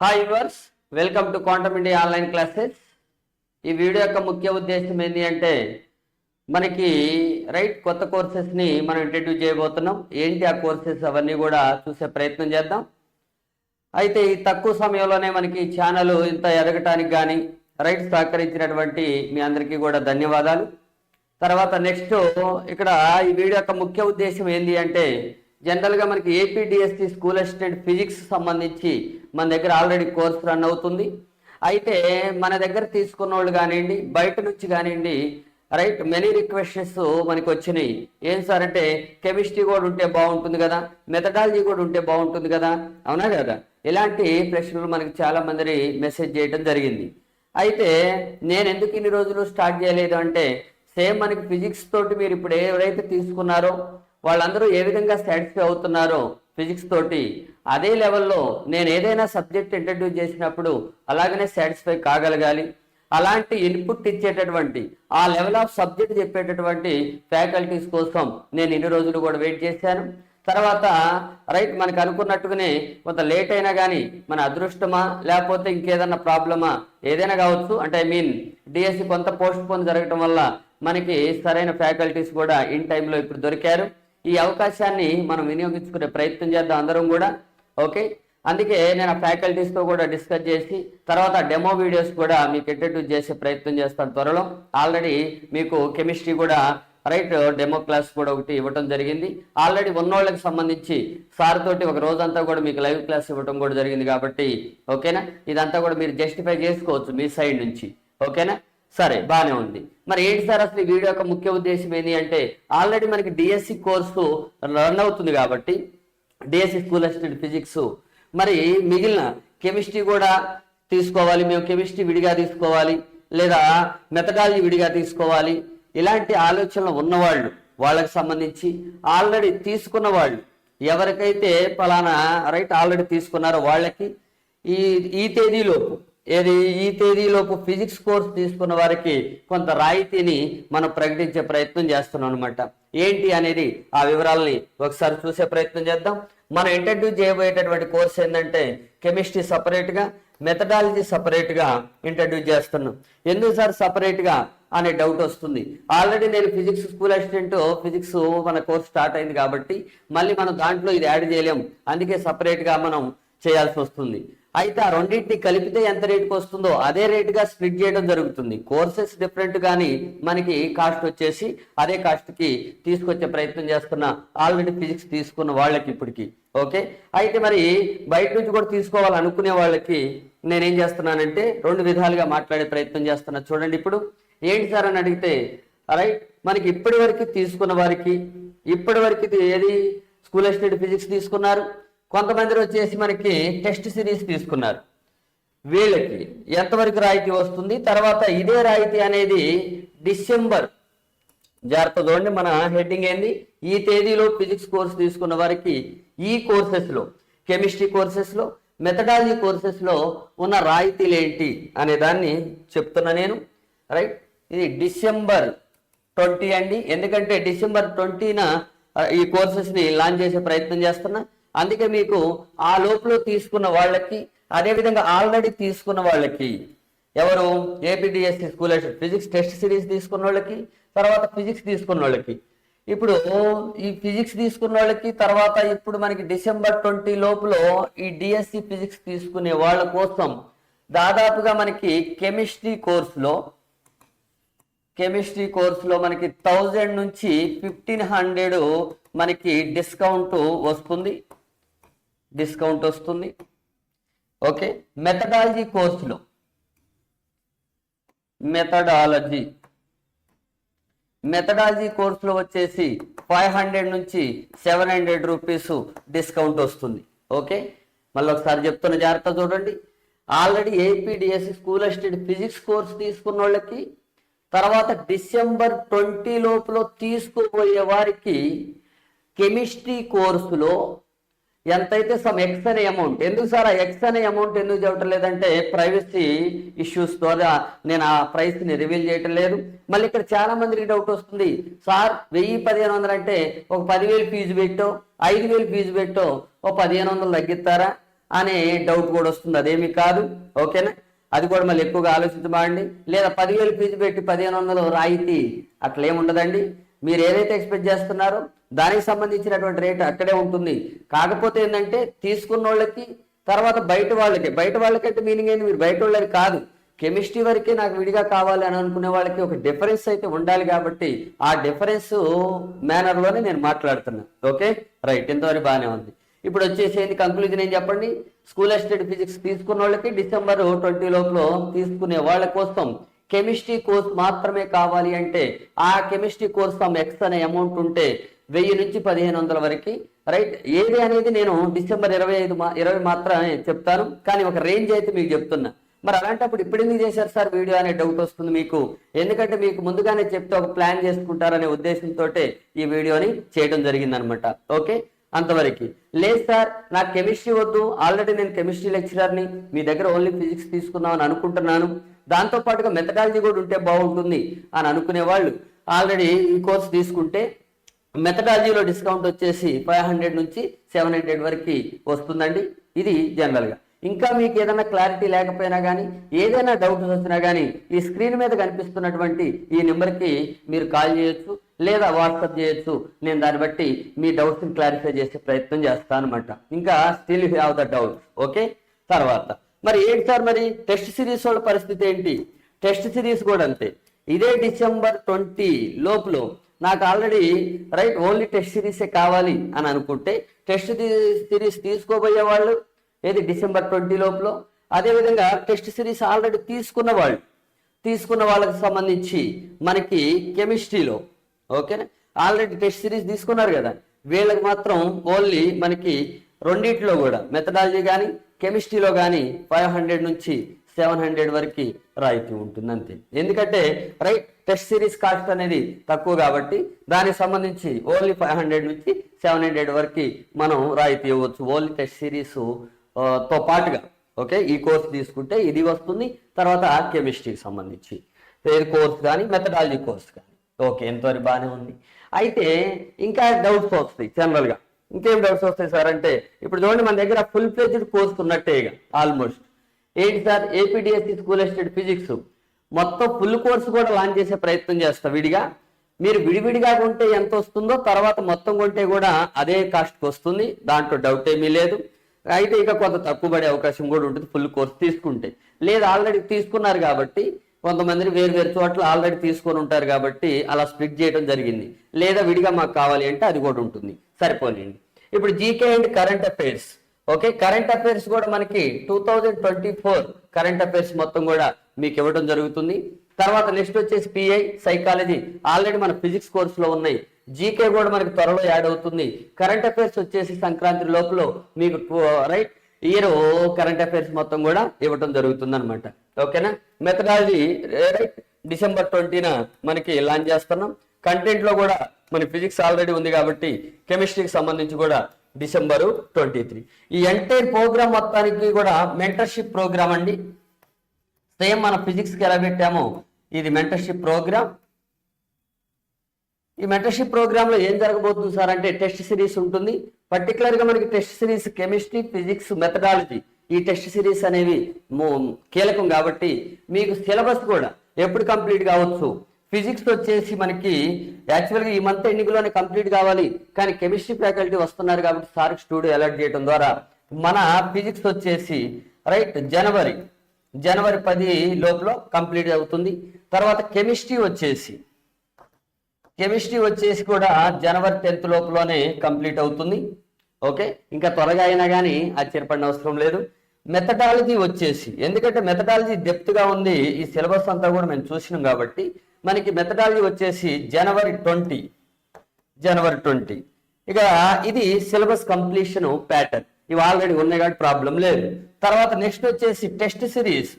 Hi yours, welcome to quantum India online classes. ఈ video యొక్క ముఖ్య ఉద్దేశం ఏంటి అంటే మనకి కొత్త కోర్సెస్ని మనం ఇంట్రడ్యూస్ చేయబోతున్నాం. ఏంటి ఆ కోర్సెస్ అవన్నీ కూడా చూసే ప్రయత్నం చేద్దాం. అయితే ఈ తక్కువ సమయంలోనే మనకి ఛానల్ ఇంత ఎదగటానికి కానీ సహకరించినటువంటి మీ అందరికీ కూడా ధన్యవాదాలు. తర్వాత నెక్స్ట్ ఇక్కడ ఈ వీడియో యొక్క ముఖ్య ఉద్దేశం ఏంటి అంటే జనరల్గా మనకి ఏపీడిఎస్సి స్కూల్ అసిస్టెంట్ ఫిజిక్స్ సంబంధించి మన దగ్గర ఆల్రెడీ కోర్స్ రన్ అవుతుంది. అయితే మన దగ్గర తీసుకున్న వాళ్ళు కానివ్వండి, బయట నుంచి కానివ్వండి, మెనీ రిక్వెస్ట్స్ మనకి వచ్చినాయి. ఏం సార్ అంటే కెమిస్ట్రీ కూడా ఉంటే బాగుంటుంది కదా, మెథడాలజీ కూడా ఉంటే బాగుంటుంది కదా, అవునా కదా, ఇలాంటి ప్రశ్నలు మనకి చాలా మంది మెసేజ్ చేయడం జరిగింది. అయితే నేను ఎందుకు ఇన్ని రోజులు స్టార్ట్ చేయలేదు అంటే సేమ్ మనకి ఫిజిక్స్ తోటి మీరు ఇప్పుడు ఎవరైతే తీసుకున్నారో వాళ్ళందరూ ఏ విధంగా సాటిస్ఫై అవుతున్నారో ఫిజిక్స్ తోటి, అదే లెవెల్లో నేను ఏదైనా సబ్జెక్ట్ ఇంట్రడ్యూస్ చేసినప్పుడు అలాగనే సాటిస్ఫై కాగలగాలి. అలాంటి ఇన్పుట్ ఇచ్చేటటువంటి ఆ లెవెల్ ఆఫ్ సబ్జెక్ట్ చెప్పేటటువంటి ఫ్యాకల్టీస్ కోసం నేను ఇన్ని రోజులు కూడా వెయిట్ చేశాను. తర్వాత మనకు అనుకున్నట్టుగానే కొంత లేట్ అయినా కానీ మన అదృష్టమా లేకపోతే ఇంకేదన్నా ప్రాబ్లమా ఏదైనా కావచ్చు. అంటే డిఎస్సి కొంత పోస్ట్ పోన్ జరగటం వల్ల మనకి సరైన ఫ్యాకల్టీస్ కూడా ఇన్ టైంలో ఇప్పుడు దొరికారు. ఈ అవకాశాన్ని మనం వినియోగించుకునే ప్రయత్నం చేద్దాం అందరం కూడా. ఓకే, అందుకే నేను ఆ ఫ్యాకల్టీస్తో కూడా డిస్కస్ చేసి తర్వాత డెమో వీడియోస్ కూడా మీకు ఇంట్రడ్యూస్ చేసే ప్రయత్నం చేస్తాను త్వరలో. ఆల్రెడీ మీకు కెమిస్ట్రీ కూడా డెమో క్లాస్ కూడా ఒకటి ఇవ్వటం జరిగింది. ఆల్రెడీ ఉన్నోళ్ళకి సంబంధించి సార్ తోటి ఒక రోజంతా కూడా మీకు లైవ్ క్లాస్ ఇవ్వటం కూడా జరిగింది. కాబట్టి ఓకేనా, ఇదంతా కూడా మీరు జస్టిఫై చేసుకోవచ్చు మీ సైడ్ నుంచి. ఓకేనా, సరే, బాగానే ఉంది. మరి ఏంటి సార్ అసలు ఈ వీడియో యొక్క ముఖ్య ఉద్దేశం ఏంటి అంటే ఆల్రెడీ మనకి డిఎస్సి కోర్సు రన్ అవుతుంది కాబట్టి డిఎస్సి స్కూల్ అసిస్టెంట్ ఫిజిక్స్, మరి మిగిలిన కెమిస్ట్రీ కూడా తీసుకోవాలి, మేము కెమిస్ట్రీ విడిగా తీసుకోవాలి లేదా మెథడాలజీ విడిగా తీసుకోవాలి, ఇలాంటి ఆలోచనలు ఉన్నవాళ్ళు వాళ్ళకి సంబంధించి ఆల్రెడీ తీసుకున్న వాళ్ళు ఎవరికైతే ఫలానా ఆల్రెడీ తీసుకున్నారో వాళ్ళకి ఈ తేదీలోపు ఫిజిక్స్ కోర్స్ తీసుకున్న వారికి కొంత రాయితీని మనం ప్రకటించే ప్రయత్నం చేస్తున్నాం అనమాట. ఏంటి అనేది ఆ వివరాలని ఒకసారి చూసే ప్రయత్నం చేద్దాం. మనం ఇంట్రడ్యూస్ చేయబోయేటటువంటి కోర్స్ ఏంటంటే కెమిస్ట్రీ సపరేట్గా, మెథడాలజీ సపరేట్గా ఇంట్రడ్యూస్ చేస్తున్నాం. ఎందుకు సార్ సపరేట్గా అనే డౌట్ వస్తుంది. ఆల్రెడీ నేను ఫిజిక్స్ స్కూల్ అసిస్టెంట్ ఫిజిక్స్ మన కోర్స్ స్టార్ట్ అయింది కాబట్టి మళ్ళీ మనం దాంట్లో ఇది యాడ్ చేయలేం, అందుకే సపరేట్గా మనం చేయాల్సి వస్తుంది. అయితే ఆ రెండింటిని కలిపితే ఎంత రేటుకి వస్తుందో అదే రేటుగా స్ప్లిట్ చేయడం జరుగుతుంది. కోర్సెస్ డిఫరెంట్ కానీ మనకి కాస్ట్ వచ్చేసి అదే కాస్ట్కి తీసుకొచ్చే ప్రయత్నం చేస్తున్నా ఆల్రెడీ ఫిజిక్స్ తీసుకున్న వాళ్ళకి ఇప్పటికి. ఓకే, అయితే మరి బయట నుంచి కూడా తీసుకోవాలనుకునే వాళ్ళకి నేనేం చేస్తున్నానంటే రెండు విధాలుగా మాట్లాడే ప్రయత్నం చేస్తున్నా. చూడండి, ఇప్పుడు ఏంటి సార్ అని అడిగితే మనకి ఇప్పటి వరకు తీసుకున్న వారికి ఇప్పటి వరకు ఏది స్కూల్ అసిస్టెంట్ ఫిజిక్స్ తీసుకున్నారు, కొంతమంది వచ్చేసి మనకి టెస్ట్ సిరీస్ తీసుకున్నారు. వీళ్ళకి ఎంతవరకు రాయితీ వస్తుంది, తర్వాత ఇదే రాయితీ అనేది డిసెంబర్, జాగ్రత్త చూడండి, మన హెడ్డింగ్ ఏంది, ఈ తేదీలో ఫిజిక్స్ కోర్స్ తీసుకున్న వారికి ఈ కోర్సెస్లో కెమిస్ట్రీ కోర్సెస్లో మెథడాలజీ కోర్సెస్లో ఉన్న రాయితీలు ఏంటి అనే దాన్ని చెప్తున్నా నేను. ఇది డిసెంబర్ 20 అండి, ఎందుకంటే డిసెంబర్ 20న ఈ కోర్సెస్ని లాంచ్ చేసే ప్రయత్నం చేస్తున్నా. అందుకే మీకు ఆ లోపల తీసుకున్న వాళ్ళకి, అదేవిధంగా ఆల్రెడీ తీసుకున్న వాళ్ళకి, ఎవరు APDSC school physics test series తీసుకున్న వాళ్ళకి, తర్వాత ఫిజిక్స్ తీసుకున్న వాళ్ళకి, ఇప్పుడు ఈ ఫిజిక్స్ తీసుకున్న వాళ్ళకి, తర్వాత ఇప్పుడు మనకి డిసెంబర్ 20 లోపల ఈ డిఎస్సి ఫిజిక్స్ తీసుకునే వాళ్ళ కోసం దాదాపుగా మనకి కెమిస్ట్రీ కోర్సులో మనకి 1000 నుంచి 1500 మనకి డిస్కౌంట్ వస్తుంది. ఓకే, మెథడాలజీ కోర్సులో వచ్చేసి 500 నుంచి 700 రూపీస్ డిస్కౌంట్ వస్తుంది. ఓకే, మళ్ళీ ఒకసారి చెప్తున్న జాగ్రత్త చూడండి. Already APDSC school assistant physics course తీసుకున్న వాళ్ళకి, తర్వాత డిసెంబర్ 20 లోపల తీసుకుపోయే వారికి కెమిస్ట్రీ కోర్సులో ఎంతైతే సమ్ ఎక్స్ అనే అమౌంట్, ఎందుకు సార్ ఆ ఎక్స్ అనే అమౌంట్ ఎందుకు చెప్పడం లేదంటే ప్రైవసీ ఇష్యూస్ ద్వారా నేను ఆ ప్రైస్ని రివీల్ చేయటం లేదు. మళ్ళీ ఇక్కడ చాలా మందికి డౌట్ వస్తుంది, సార్ 1000-1500 అంటే ఒక 10,000 ఫీజు పెట్టో 5,000 ఫీజు పెట్టో ఓ 1,500 తగ్గిస్తారా, అనే డౌట్ కూడా వస్తుంది. అదేమి కాదు. ఓకేనా? అది కూడా మళ్ళీ ఎక్కువగా ఆలోచించమండి. లేదా 10,000 ఫీజు పెట్టి 1,500 రాయితీ అట్లా ఏముండదండి. మీరు ఏదైతే ఎక్స్పెక్ట్ చేస్తున్నారో దానికి సంబంధించినటువంటి రేట్ అక్కడే ఉంటుంది. కాకపోతే ఏంటంటే తీసుకున్న వాళ్ళకి తర్వాత బయట వాళ్ళకంటే మీనింగ్ ఏంటి, మీరు బయట వాళ్ళకి కాదు, కెమిస్ట్రీ వరకే నాకు విడిగా కావాలి అని అనుకునే వాళ్ళకి ఒక డిఫరెన్స్ అయితే ఉండాలి. కాబట్టి ఆ డిఫరెన్స్ మేనర్లోనే నేను మాట్లాడుతున్నాను. ఓకే, రైట్, ఇంతవరకు బాగానే ఉంది. ఇప్పుడు వచ్చేసేది కంక్లూజన్ ఏం చెప్పండి. స్కూల్ అసిస్టెంట్ ఫిజిక్స్ తీసుకున్న వాళ్ళకి December 20 లోపల తీసుకునే వాళ్ళ కోసం కెమిస్ట్రీ కోర్స్ మాత్రమే కావాలి అంటే ఆ కెమిస్ట్రీ కోర్స్ ఎక్స్ అనే అమౌంట్ ఉంటే 1000 నుంచి 1500 వరకు, రైట్. ఏది అనేది నేను December 20 మాత్రమే చెప్తాను, కానీ ఒక రేంజ్ అయితే మీకు చెప్తున్నా. మరి అలాంటప్పుడు ఇప్పుడు ఎందుకు చేశారు సార్ వీడియో అనే డౌట్ వస్తుంది మీకు. ఎందుకంటే మీకు ముందుగానే చెప్తే ఒక ప్లాన్ చేసుకుంటారనే ఉద్దేశంతో ఈ వీడియోని చేయడం జరిగింది అనమాట. ఓకే, అంతవరకు. లేదు సార్ నాకు కెమిస్ట్రీ వద్దు, ఆల్రెడీ నేను కెమిస్ట్రీ లెక్చరర్ని, మీ దగ్గర ఓన్లీ ఫిజిక్స్ తీసుకుందామని అనుకుంటున్నాను, దాంతో పాటుగా మెథడాలజీ కూడా ఉంటే బాగుంటుంది అని అనుకునే వాళ్ళు ఆల్రెడీ ఈ కోర్స్ తీసుకుంటే మెథడాలజీలో డిస్కౌంట్ వచ్చేసి 500 నుంచి 700 వరకు వస్తుందండి. ఇది జనరల్గా. ఇంకా మీకు ఏదైనా క్లారిటీ లేకపోయినా కానీ, ఏదైనా డౌట్స్ వచ్చినా కానీ ఈ స్క్రీన్ మీద కనిపిస్తున్నటువంటి ఈ నెంబర్కి మీరు కాల్ చేయొచ్చు లేదా వాట్సాప్ చేయొచ్చు. నేను దాన్ని బట్టి మీ డౌట్స్ని క్లారిఫై చేసే ప్రయత్నం చేస్తాను అనమాట. ఇంకా still you have the doubts. Okay, తర్వాత మరి ఏంటి సార్ మరి టెస్ట్ సిరీస్ వాళ్ళ పరిస్థితి ఏంటి? టెస్ట్ సిరీస్ కూడా అంతే. ఇదే December 20 లోపల నాకు ఆల్రెడీ రైట్ ఓన్లీ టెస్ట్ సిరీసే కావాలి అని అనుకుంటే టెస్ట్ సిరీస్ తీసుకోబోయే వాళ్ళు ఏది December 20 లోపల, అదేవిధంగా టెస్ట్ సిరీస్ ఆల్రెడీ తీసుకున్న వాళ్ళకి సంబంధించి మనకి కెమిస్ట్రీలో ఓకేనా ఆల్రెడీ టెస్ట్ సిరీస్ తీసుకున్నారు కదా, వీళ్ళకి మాత్రం ఓన్లీ మనకి రెండిట్లో కూడా మెథడాలజీ కానీ కెమిస్ట్రీలో కానీ 500 నుంచి 700 వరకు రాయితీ ఉంటుంది అంతే. ఎందుకంటే రైట్ టెస్ట్ సిరీస్ కాస్ట్ అనేది తక్కువ కాబట్టి దానికి సంబంధించి ఓన్లీ 500 నుంచి 700 వరకు మనం రాయితీ ఇవ్వచ్చు ఓన్లీ టెస్ట్ సిరీస్ తో పాటుగా. ఓకే, ఈ కోర్స్ తీసుకుంటే ఇది వస్తుంది. తర్వాత కెమిస్ట్రీకి సంబంధించి కోర్స్ కానీ మెథడాలజీ కోర్స్ కానీ. ఓకే, ఎంతవరకు బాగానే ఉంది. అయితే ఇంకా డౌట్స్ వస్తాయి జనరల్గా. ఇంకేం డౌట్స్ వస్తాయి సార్ అంటే ఇప్పుడు చూడండి, మన దగ్గర ఫుల్ ఫ్లెడ్జ్డ్ కోర్స్ ఉన్నట్టే ఇక ఆల్మోస్ట్. ఏంటి sir APDSC school assistant physics మొత్తం ఫుల్ కోర్స్ కూడా లాంచ్ చేసే ప్రయత్నం చేస్తా విడిగా. మీరు విడివిడిగా కొంటే ఎంత వస్తుందో తర్వాత మొత్తం కొంటే కూడా అదే కాస్ట్కి వస్తుంది, దాంట్లో డౌట్ ఏమీ లేదు. అయితే ఇక కొంత తక్కువ పడే అవకాశం కూడా ఉంటుంది ఫుల్ కోర్స్ తీసుకుంటే. లేదా ఆల్రెడీ తీసుకున్నారు కాబట్టి కొంతమందిని వేరు చోట్ల ఆల్రెడీ తీసుకొని ఉంటారు కాబట్టి అలా స్ప్లిట్ చేయడం జరిగింది. లేదా విడిగా మాకు కావాలి అంటే అది కూడా ఉంటుంది, సరిపోలేండి. ఇప్పుడు GK and current affairs. Okay, current affairs కూడా మనకి 2024 కరెంట్ అఫైర్స్ మొత్తం కూడా మీకు ఇవ్వడం జరుగుతుంది. తర్వాత నెక్స్ట్ వచ్చేసి PI సైకాలజీ ఆల్రెడీ మన ఫిజిక్స్ కోర్సులో ఉన్నాయి. జీకే కూడా మనకి త్వరలో యాడ్ అవుతుంది. కరెంట్ అఫైర్స్ వచ్చేసి సంక్రాంతి లోపల మీకు రైట్ ఇయర్ కరెంట్ అఫైర్స్ మొత్తం కూడా ఇవ్వడం జరుగుతుంది అనమాట. ఓకేనా, మెథడాలజీ రైట్ December 20న మనకి లాంచ్ చేస్తున్నాం. కంటెంట్ లో కూడా మన ఫిజిక్స్ ఆల్రెడీ ఉంది కాబట్టి కెమిస్ట్రీకి సంబంధించి కూడా December 23. ఈ ఎంటైర్ ప్రోగ్రామ్ మొత్తానికి కూడా మెంటర్షిప్ ప్రోగ్రామ్ అండి. సేమ్ మన ఫిజిక్స్కి ఎలా పెట్టామో ఇది మెంటర్షిప్ ప్రోగ్రామ్. ఈ మెంటర్షిప్ ప్రోగ్రామ్ లో ఏం జరగబోతుంది సార్ అంటే టెస్ట్ సిరీస్ ఉంటుంది. పర్టికులర్ గా మనకి test series chemistry, physics, methodology ఈ టెస్ట్ సిరీస్ అనేవి కీలకం కాబట్టి మీకు సిలబస్ కూడా ఎప్పుడు కంప్లీట్ కావచ్చు. ఫిజిక్స్ వచ్చేసి మనకి యాక్చువల్గా ఈ మంత్ ఎండింగ్ లోనే కంప్లీట్ కావాలి, కానీ కెమిస్ట్రీ ఫ్యాకల్టీ వస్తున్నారు కాబట్టి సార్కి స్టూడియో అలర్ట్ చేయడం ద్వారా మన ఫిజిక్స్ వచ్చేసి రైట్ జనవరి 10 లోపల కంప్లీట్ అవుతుంది. తర్వాత కెమిస్ట్రీ వచ్చేసి కూడా January 10th లోపలనే కంప్లీట్ అవుతుంది. ఓకే, ఇంకా త్వరగా అయినా కానీ ఆశ్చర్యపడిన అవసరం లేదు. మెథడాలజీ వచ్చేసి ఎందుకంటే మెథడాలజీ డెప్త్ గా ఉంది, ఈ సిలబస్ అంతా కూడా మేము చూసినాం కాబట్టి మనకి మెథడాలజీ వచ్చేసి January 20. ఇక ఇది సిలబస్ కంప్లీషన్ ప్యాటర్న్, ఇవి ఆల్రెడీ ఉన్నాయి కాబట్టి ప్రాబ్లం లేదు. తర్వాత నెక్స్ట్ వచ్చేసి టెస్ట్ సిరీస్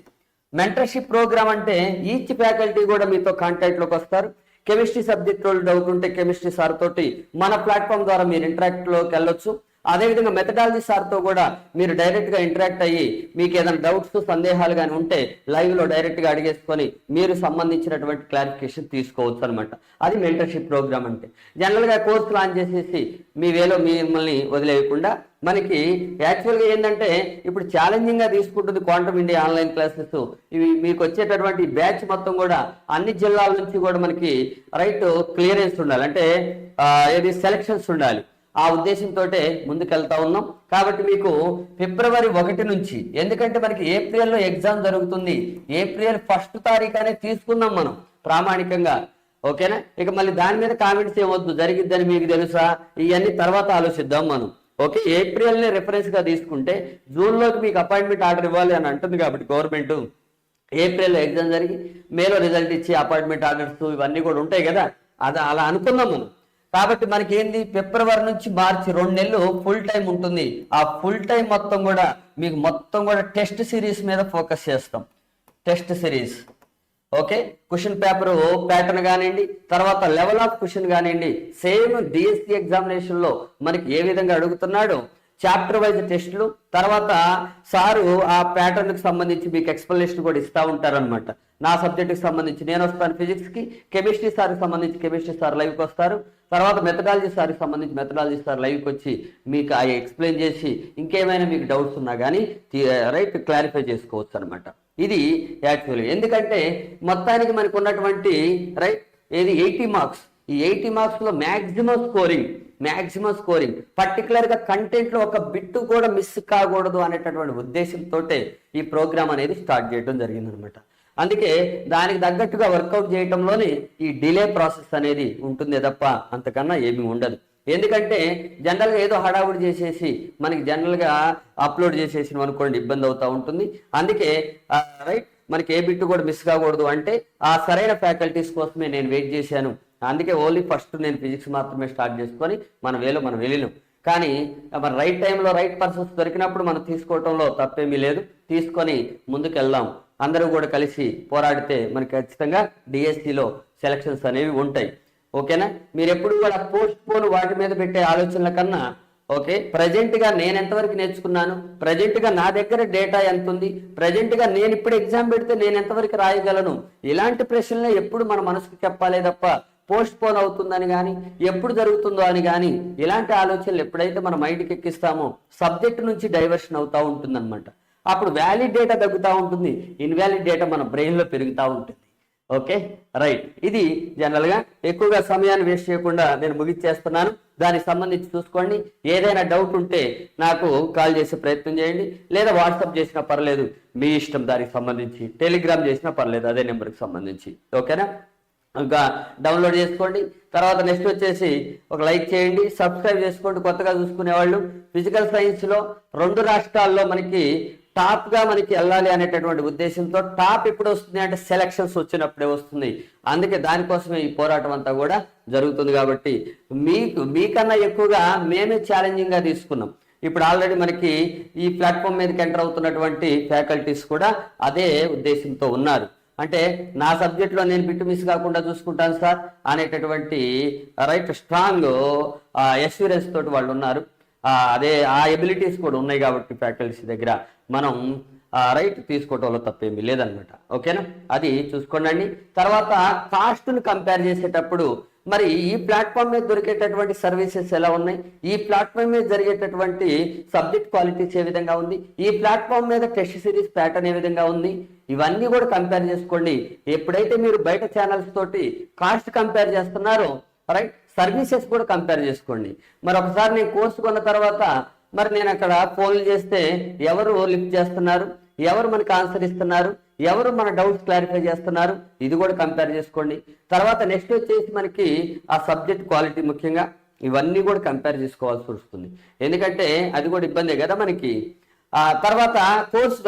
మెంటర్షిప్ ప్రోగ్రామ్ అంటే ఈచ్ ఫ్యాకల్టీ కూడా మీతో కాంటాక్ట్ లోకి వస్తారు. కెమిస్ట్రీ సబ్జెక్ట్ వాళ్ళు డౌట్ ఉంటే కెమిస్ట్రీ సార్ తోటి మన ప్లాట్ఫామ్ ద్వారా మీరు ఇంటరాక్ట్ లోకి వెళ్ళొచ్చు. అదేవిధంగా మెథడాలజీ సార్తో కూడా మీరు డైరెక్ట్గా ఇంటరాక్ట్ అయ్యి మీకు ఏదైనా డౌట్స్ సందేహాలు కానీ ఉంటే లైవ్లో డైరెక్ట్గా అడిగేసుకొని మీరు సంబంధించినటువంటి క్లారిఫికేషన్ తీసుకోవచ్చు అనమాట. అది మెంటర్షిప్ ప్రోగ్రామ్ అంటే. జనరల్గా కోర్స్ లాంచ్ చేసేసి మీ వేలో మిమ్మల్ని వదిలేయకుండా మనకి యాక్చువల్గా ఏంటంటే ఇప్పుడు ఛాలెంజింగ్గా తీసుకుంటుంది క్వాంటమ్ ఇండియా ఆన్లైన్ క్లాసెస్. ఇవి మీకు వచ్చేటటువంటి బ్యాచ్ మొత్తం కూడా అన్ని జిల్లాల నుంచి కూడా మనకి రైట్ క్లియరెన్స్ ఉండాలి, అంటే ఏది సెలక్షన్స్ ఉండాలి. ఆ ఉద్దేశంతో ముందుకెళ్తా ఉన్నాం. కాబట్టి మీకు ఫిబ్రవరి 1 నుంచి, ఎందుకంటే మనకి ఏప్రిల్లో ఎగ్జామ్ జరుగుతుంది, ఏప్రిల్ 1 తారీఖునే తీసుకుందాం మనం ప్రామాణికంగా. ఓకేనా? ఇక మళ్ళీ దాని మీద కామెంట్స్ ఏమొద్దు, జరిగిద్దని మీకు తెలుసా, ఇవన్నీ తర్వాత ఆలోచిద్దాం మనం. ఓకే, ఏప్రిల్ని రెఫరెన్స్గా తీసుకుంటే జూన్లోకి మీకు అపాయింట్మెంట్ ఆర్డర్ ఇవ్వాలి అని అంటుంది. కాబట్టి గవర్నమెంట్ ఏప్రిల్లో ఎగ్జామ్ జరిగి మేలో రిజల్ట్ ఇచ్చి అపాయింట్మెంట్ ఆర్డర్స్ ఇవన్నీ కూడా ఉంటాయి కదా, అది అలా అనుకుందాం మనం. కాబట్టి మనకి ఏంది, ఫిబ్రవరి నుంచి మార్చి 2 నెలలు ఫుల్ టైం ఉంటుంది. ఆ ఫుల్ టైం మొత్తం కూడా మీకు మొత్తం కూడా టెస్ట్ సిరీస్ మీద ఫోకస్ చేస్తాం. Test series, okay, question paper pattern కానివ్వండి, తర్వాత లెవెల్ ఆఫ్ క్వశ్చన్ కానివ్వండి, సేమ్ డిఎస్సి ఎగ్జామినేషన్లో మనకి ఏ విధంగా అడుగుతున్నాడో చాప్టర్ వైజ్ టెస్టులు, తర్వాత సారు ఆ ప్యాటర్న్కి సంబంధించి మీకు ఎక్స్ప్లెనేషన్ కూడా ఇస్తూ ఉంటారనమాట. నా సబ్జెక్టుకి సంబంధించి నేను వస్తాను ఫిజిక్స్కి, కెమిస్ట్రీ సార్కి సంబంధించి కెమిస్ట్రీ సార్ లైవ్కి వస్తారు, తర్వాత మెథడాలజీ సార్కి సంబంధించి మెథడాలజీ సార్ లైవ్కి వచ్చి మీకు అవి ఎక్స్ప్లెయిన్ చేసి ఇంకేమైనా మీకు డౌట్స్ ఉన్నా కానీ రైట్ క్లారిఫై చేసుకోవచ్చు అనమాట. ఇది యాక్చువల్గా ఎందుకంటే మొత్తానికి మనకు ఉన్నటువంటి రైట్ ఏది 80 మార్క్స్. ఈ 80 మార్క్స్లో మ్యాక్సిమం స్కోరింగ్ పర్టికులర్గా కంటెంట్లో ఒక బిట్టు కూడా మిస్ కాకూడదు అనేటటువంటి ఉద్దేశంతో ఈ ప్రోగ్రామ్ అనేది స్టార్ట్ చేయడం జరిగిందనమాట. అందుకే దానికి తగ్గట్టుగా వర్కౌట్ చేయటంలోనే ఈ డిలే ప్రాసెస్ అనేది ఉంటుంది తప్ప అంతకన్నా ఏమీ ఉండదు. ఎందుకంటే జనరల్గా ఏదో హడావుడి చేసేసి మనకి జనరల్గా అప్లోడ్ చేసేసినాం అనుకోండి ఇబ్బంది అవుతూ ఉంటుంది. అందుకే రైట్ మనకి ఏ బిట్టు కూడా మిస్ కాకూడదు అంటే ఆ సరైన ఫ్యాకల్టీస్ కోసమే నేను వెయిట్ చేశాను. అందుకే ఓన్లీ ఫస్ట్ నేను ఫిజిక్స్ మాత్రమే స్టార్ట్ చేసుకొని మనం వెళ్ళినాం. కానీ మన రైట్ టైంలో రైట్ పర్సన్స్ దొరికినప్పుడు మనం తీసుకోవటంలో తప్పేమీ లేదు. తీసుకొని ముందుకు వెళ్దాం. అందరూ కూడా కలిసి పోరాడితే మనకి ఖచ్చితంగా డిఎస్సిలో సెలక్షన్స్ అనేవి ఉంటాయి. ఓకేనా? మీరు ఎప్పుడు కూడా పోస్ట్ పోన్ వాటి మీద పెట్టే ఆలోచనల కన్నా ఓకే ప్రజెంట్గా నేను ఎంతవరకు నేర్చుకున్నాను, ప్రజెంట్గా నా దగ్గర డేటా ఎంత ఉంది, ప్రజెంట్గా నేను ఇప్పుడు ఎగ్జామ్ పెడితే నేను ఎంతవరకు రాయగలను, ఇలాంటి ప్రశ్నలే ఎప్పుడు మన మనసుకు చెప్పాలే తప్ప పోస్ట్ పోన్ అవుతుందని కానీ ఎప్పుడు జరుగుతుందో అని కానీ ఇలాంటి ఆలోచనలు ఎప్పుడైతే మన మైండ్కి ఎక్కిస్తామో సబ్జెక్ట్ నుంచి డైవర్షన్ అవుతూ ఉంటుందన్నమాట. అప్పుడు వ్యాలిడ్ డేటా తగ్గుతూ ఉంటుంది, ఇన్వాలిడ్ డేటా మన బ్రెయిన్లో పెరుగుతూ ఉంటుంది. ఓకే రైట్, ఇది జనరల్గా ఎక్కువగా సమయాన్ని వేస్ట్ చేయకుండా నేను ముగిచ్చేస్తున్నాను. దానికి సంబంధించి చూసుకోండి. ఏదైనా డౌట్ ఉంటే నాకు కాల్ చేసే ప్రయత్నం చేయండి, లేదా వాట్సాప్ చేసినా పర్లేదు, మీ ఇష్టం. దానికి సంబంధించి టెలిగ్రామ్ చేసినా పర్లేదు, అదే నెంబర్కి సంబంధించి. ఓకేనా? ఇంకా డౌన్లోడ్ చేసుకోండి. తర్వాత నెక్స్ట్ వచ్చేసి ఒక లైక్ చేయండి, సబ్స్క్రైబ్ చేసుకోండి. కొత్తగా చూసుకునే వాళ్ళు ఫిజికల్ సైన్స్లో 2 రాష్ట్రాల్లో మనకి టాప్గా మనకి వెళ్ళాలి అనేటటువంటి ఉద్దేశంతో టాప్ ఎప్పుడు వస్తుంది అంటే సెలక్షన్స్ వచ్చినప్పుడే వస్తుంది. అందుకే దానికోసమే ఈ పోరాటం అంతా కూడా జరుగుతుంది. కాబట్టి మీకన్నా ఎక్కువగా మేమే ఛాలెంజింగ్గా తీసుకున్నాం. ఇప్పుడు ఆల్రెడీ మనకి ఈ ప్లాట్ఫామ్ మీదకి ఎంటర్ అవుతున్నటువంటి ఫ్యాకల్టీస్ కూడా అదే ఉద్దేశంతో ఉన్నారు. అంటే నా సబ్జెక్ట్లో నేను బిట్టు మిస్ కాకుండా చూసుకుంటాను సార్ అనేటటువంటి రైట్ స్ట్రాంగ్ ఎక్స్పీరియన్స్ తోటి వాళ్ళు ఉన్నారు. అదే ఆ ఎబిలిటీస్ కూడా ఉన్నాయి. కాబట్టి ఫ్యాకల్టీస్ దగ్గర మనం రైట్ తీసుకోవటంలో తప్పేమీ లేదనమాట. ఓకేనా? అది చూసుకోండి. తర్వాత కాస్ట్ను కంపేర్ చేసేటప్పుడు మరి ఈ ప్లాట్ఫామ్ మీద దొరికేటటువంటి సర్వీసెస్ ఎలా ఉన్నాయి, ఈ ప్లాట్ఫామ్ మీద జరిగేటటువంటి సబ్జెక్ట్ క్వాలిటీస్ ఏ విధంగా ఉంది, ఈ ప్లాట్ఫామ్ మీద టెస్ట్ సిరీస్ ప్యాటర్న్ ఏ విధంగా ఉంది, ఇవన్నీ కూడా కంపేర్ చేసుకోండి. ఎప్పుడైతే మీరు బయట ఛానల్స్ తోటి కాస్ట్ కంపేర్ చేస్తున్నారో రైట్ సర్వీసెస్ కూడా కంపేర్ చేసుకోండి. మరి ఒకసారి నేను కోర్సు కొన్న తర్వాత మరి నేను అక్కడ ఫోన్లు చేస్తే ఎవరు లిఫ్ట్ చేస్తున్నారు, ఎవరు మనకు ఆన్సర్ ఇస్తున్నారు, ఎవరు మన డౌట్స్ క్లారిఫై చేస్తున్నారు, ఇది కూడా కంపేర్ చేసుకోండి. తర్వాత నెక్స్ట్ వచ్చేసి మనకి ఆ సబ్జెక్ట్ క్వాలిటీ ముఖ్యంగా ఇవన్నీ కూడా కంపేర్ చేసుకోవాల్సి వస్తుంది. ఎందుకంటే అది కూడా ఇబ్బందే కదా మనకి. తర్వాత కోర్స్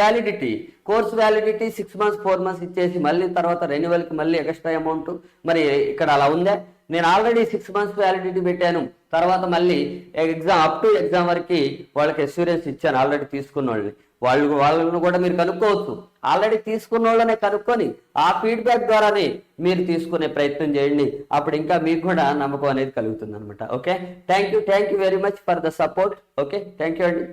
వ్యాలిడిటీ 6 months 4 months ఇచ్చేసి మళ్ళీ తర్వాత రెన్యువల్కి మళ్ళీ ఎక్స్ట్రా అమౌంట్. మరి ఇక్కడ అలా ఉందా? నేను ఆల్రెడీ 6 months వ్యాలిడిటీ పెట్టాను, తర్వాత మళ్ళీ ఎగ్జామ్ అప్ టు ఎగ్జామ్ వరకు వాళ్ళకి అష్యూరెన్స్ ఇచ్చాను ఆల్రెడీ తీసుకున్న వాళ్ళని. వాళ్ళను కూడా మీరు కనుక్కోవచ్చు. ఆల్రెడీ తీసుకున్న వాళ్ళనే కనుక్కొని ఆ ఫీడ్బ్యాక్ ద్వారానే మీరు తీసుకునే ప్రయత్నం చేయండి. అప్పుడు ఇంకా మీకు కూడా నమ్మకం అనేది కలుగుతుంది అనమాట. Okay, thank you very much for the support. Okay, thank you అండి.